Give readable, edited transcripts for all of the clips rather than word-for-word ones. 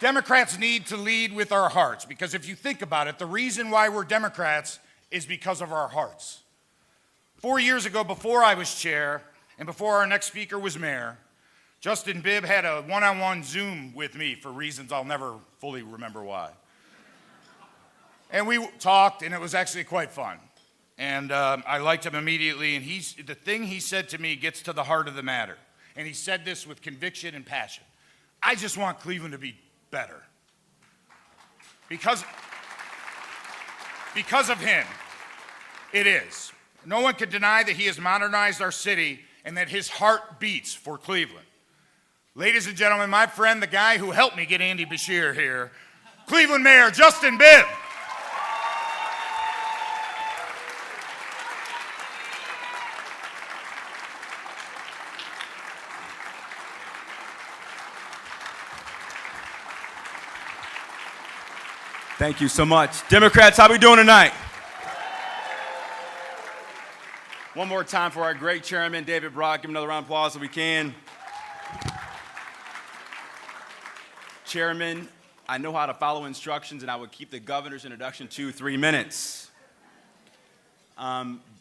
Democrats need to lead with our hearts, because if you think about it, the reason why we're Democrats is because of our hearts. 4 years ago, before I was chair and before our next speaker was mayor, Justin Bibb had a one-on-one Zoom with me for reasons I'll never fully remember why. And we talked, and it was actually quite fun. And I liked him immediately, and the thing he said to me gets to the heart of the matter. And he said this with conviction and passion. I just want Cleveland to be better. Because of him, it is. No one can deny that he has modernized our city and that his heart beats for Cleveland. Ladies and gentlemen, my friend, the guy who helped me get Andy Beshear here, Cleveland Mayor Justin Bibb. Thank you so much. Democrats, how we doing tonight? One more time for our great chairman, David Brock. Give him another round of applause if we can. Chairman, I know how to follow instructions, and I would keep the governor's introduction to 3 minutes.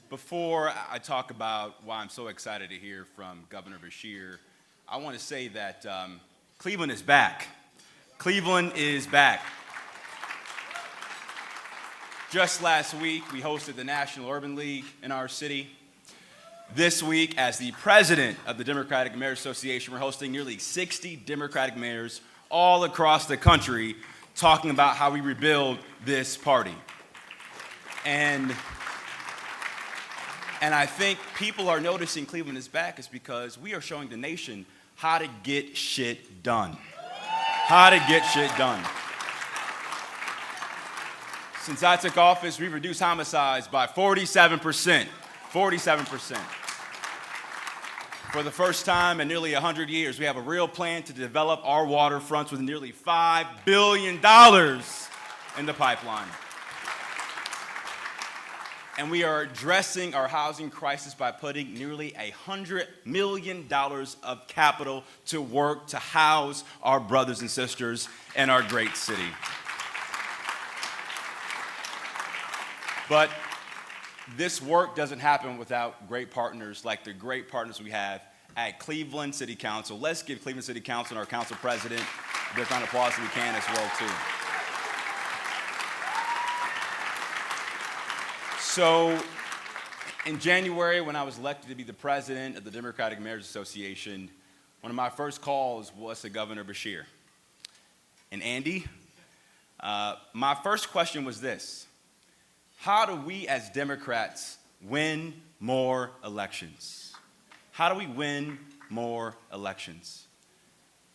Before I talk about why I'm so excited to hear from Governor Beshear, I want to say that Cleveland is back. Cleveland is back. Just last week, we hosted the National Urban League in our city. This week, as the president of the Democratic Mayors Association, we're hosting nearly 60 Democratic mayors all across the country talking about how we rebuild this party. And I think people are noticing Cleveland is back is because we are showing the nation how to get shit done. How to get shit done. Since I took office, we've reduced homicides by 47%. 47%. For the first time in nearly 100 years, we have a real plan to develop our waterfronts with nearly $5 billion in the pipeline. And we are addressing our housing crisis by putting nearly $100 million of capital to work to house our brothers and sisters in our great city. But this work doesn't happen without great partners like the great partners we have at Cleveland City Council. Let's give Cleveland City Council and our council president a big round of applause if we can as well, too. So in January, when I was elected to be the president of the Democratic Mayors Association, one of my first calls was to Governor Beshear. And Andy, my first question was this: how do we as Democrats win more elections? How do we win more elections?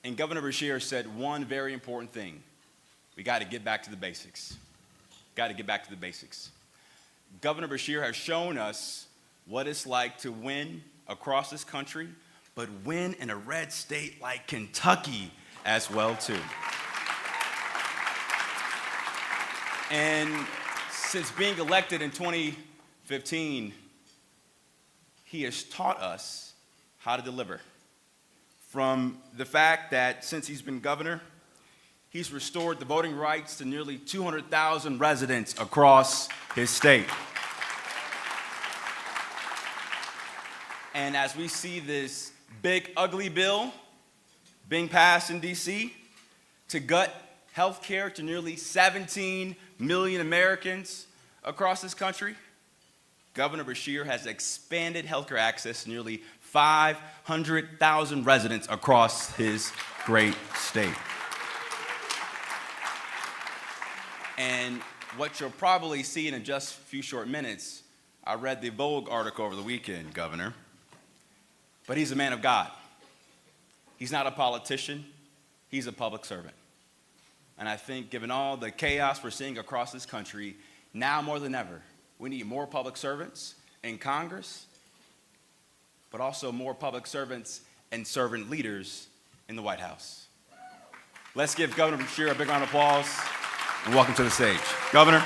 And Governor Beshear said one very important thing: we got to get back to the basics. Got to get back to the basics. Governor Beshear has shown us what it's like to win across this country, but win in a red state like Kentucky as well, too. And since being elected in 2015, he has taught us how to deliver. From the fact that since he's been governor, he's restored the voting rights to nearly 200,000 residents across his state. And as we see this big, ugly bill being passed in D.C. to gut health care to nearly 17 million Americans across this country, Governor Beshear has expanded healthcare access to nearly 500,000 residents across his great state. And what you'll probably see in just a few short minutes, I read the Vogue article over the weekend, Governor, but he's a man of God. He's not a politician, he's a public servant. And I think given all the chaos we're seeing across this country, now more than ever, we need more public servants in Congress, but also more public servants and servant leaders in the White House. Let's give Governor Beshear a big round of applause and welcome to the stage. Governor.